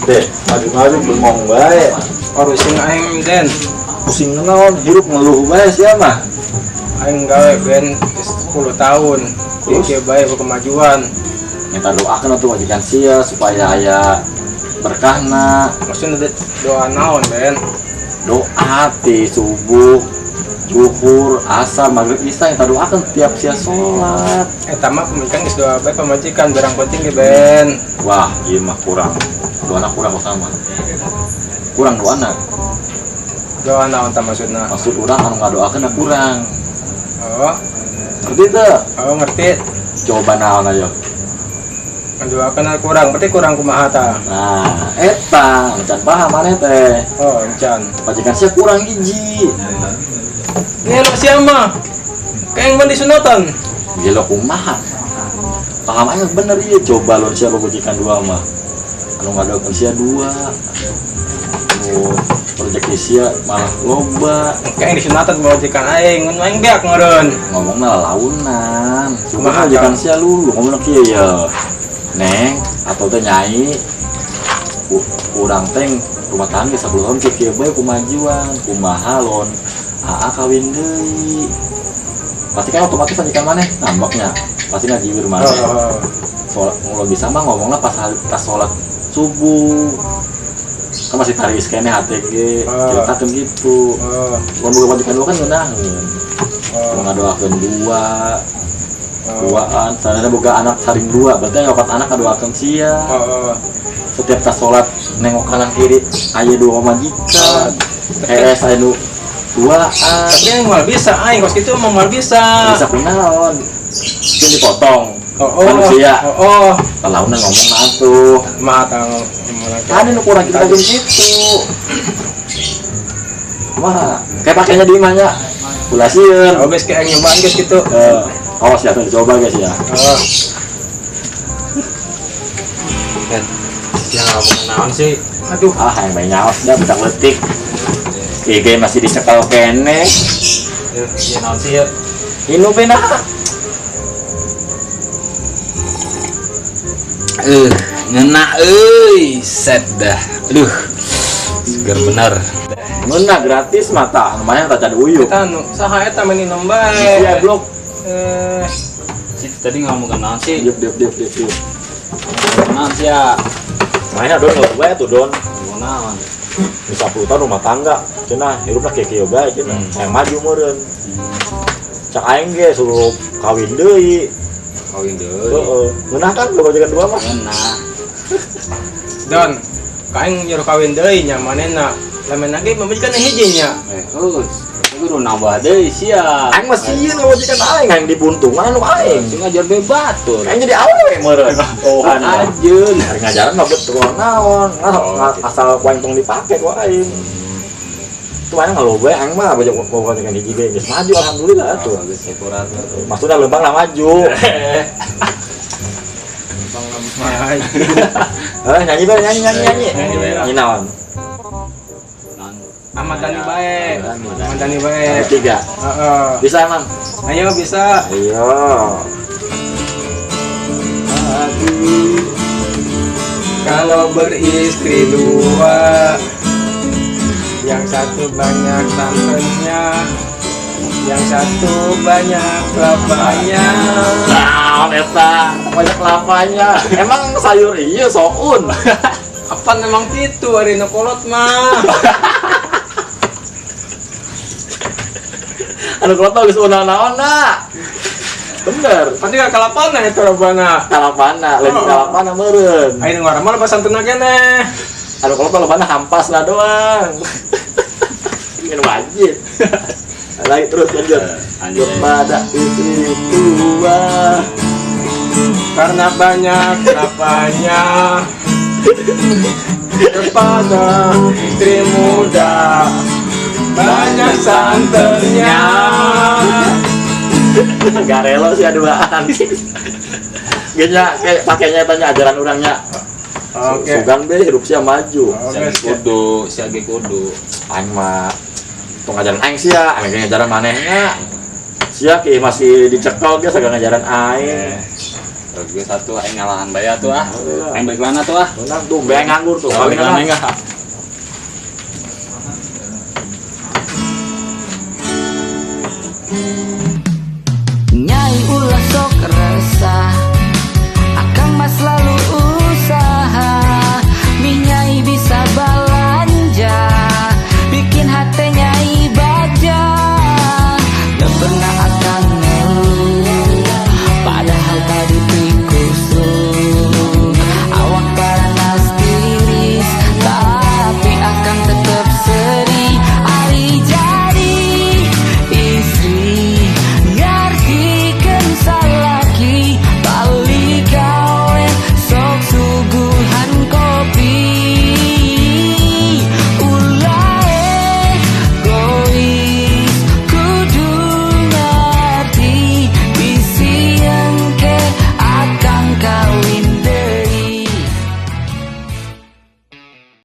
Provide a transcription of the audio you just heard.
deh maju-maju bengong bae Pusing aing den. pusing naon hirup ngeluh bae sia mah Aing gawe ben 10 tahun. Iki bae kemajuan. minta doakan untuk majikan sia supaya aya berkahna Maksudnya doa naon ben. doa ti subuh zuhur asar maghrib isya minta doakan tiap sia sholat Tamak pemikiran geus doa bae pamajikan barang penting ge ben. wah ieu mah kurang doana kurang sama kurang doana Doa naon ta maksudna? maksud urang anu ngadoakeun kurang Oh, ngerti teu oh ngerti. coba naon ayo Mendoakeun kurang, berarti kurang kumaha ta? nah eta can paham maneh teh Oh, encan. majikan sia kurang hiji Ngelo siapa? Kayak yang disunatan. gelo kumaha paham aja bener ieu coba lon sia majikan dua mah anu ngadoakeun sia dua anu rezeki sia malah loba Kayak yang disunatan majikan aing, mun aing beak ngeureun. ngomongna lalaunan cuma Kumaha, majikan Kang? sia lulu ngomongna kieu ya neng atau teh nyai urang teh rumah tangga sebelum ke kieu bae kemajuan kumaha lon aa kawin deui pasti kan otomatis majikan maneh ngambeknya pasti ngajiwir maneh sholat kalau bisa mah ngomongnya pas sholat subuh kan masih tarik kene HTG ceritakan gitu kalau bukan majikan dua kan ngeunahkeun kalau ngadoakeun duaan sana boga anak saring dua berarti yang 4 anak ngadoakeun sia setiap tas sholat nengok kanan kiri aya dua majikan saya nu duaan Tapi yang mal bisa, aing kos gitu mau mal bisa. bisa kunaon itu dipotong manusia kalaunan ngomong atuh Matang. ada nu kurang kita gini gitu mah kayak pakainya di mana ulasieun Oh, guys kayak nyobaan guys gitu. awas ya tuh coba guys ya kan yang ngomong naon sih Aduh, yang banyak nyawas dah budak letik IG masih disekal kene ya naon sih ya inu pena ngena set dah aduh segar bener ngena gratis mata lumayan tak ada uyuk kita nu saha eta meninum bae. iya blok sih tadi ngomong naon sih diep naon sih ya makanya don nggak gue tuh don ngomong naon bisa 10 tahun rumah tangga cina hirupnya kayak kieu bae cina yang maju meureun cak aing ge suruh kawin deui kawin deui heeh ngeunah kan lu majikan dua mah ngena Don, kaing nyuruh kawin deui nya manehna. Lamun lagi memberikan hijinya. itu udah nambah deui sia aing mah sieun majikan aing yang dibuntungan anu aing sing ngajar bebatur aing jadi awewe meureun tuhan ajeun hari ngajaran mah betul naon asal poin tong dipake ku aing itu aing ngaloba aing mah majikan hiji ge geus maju alhamdulillah tuh maksudnya lembang lah maju nyanyi bae nyanyi naon Amadani bae. Amadani bae. tiga bisa emang Ayo bisa. ayo Kalau beristri dua, yang satu banyak santannya, yang satu banyak kelapanya. naon eta banyak kelapanya emang sayur iya soun Apa memang gitu hari nukolot mah? anu kalau tau geus naon na bener Pasti gak kelapana itu robana. kalapana lain kalapana meureun Ayo ngaran mah lepas santuna kene. anu kalau tau lebana hampas lah doang ingin wajib lagi terus lanjut kepada istri tua Karena banyak kelapanya. Kepada istri muda banyak santannya. gak rela sih aduan genya kayak pakainya tanya ajaran orangnya Oke. sugan be hidup sia maju kudu siage kudu aing mah tong ngajaran aing sia aing ngajaran manehnya sia ki masih dicekal ge sagala ngajaran aing Bagus satu aing ngalahan bae atuh ah. Aing balik lana tuh ah. Benar tuh, bayang nganggur tuh. Balik Kawin lana anak. enggak? Nyai ulah sok resah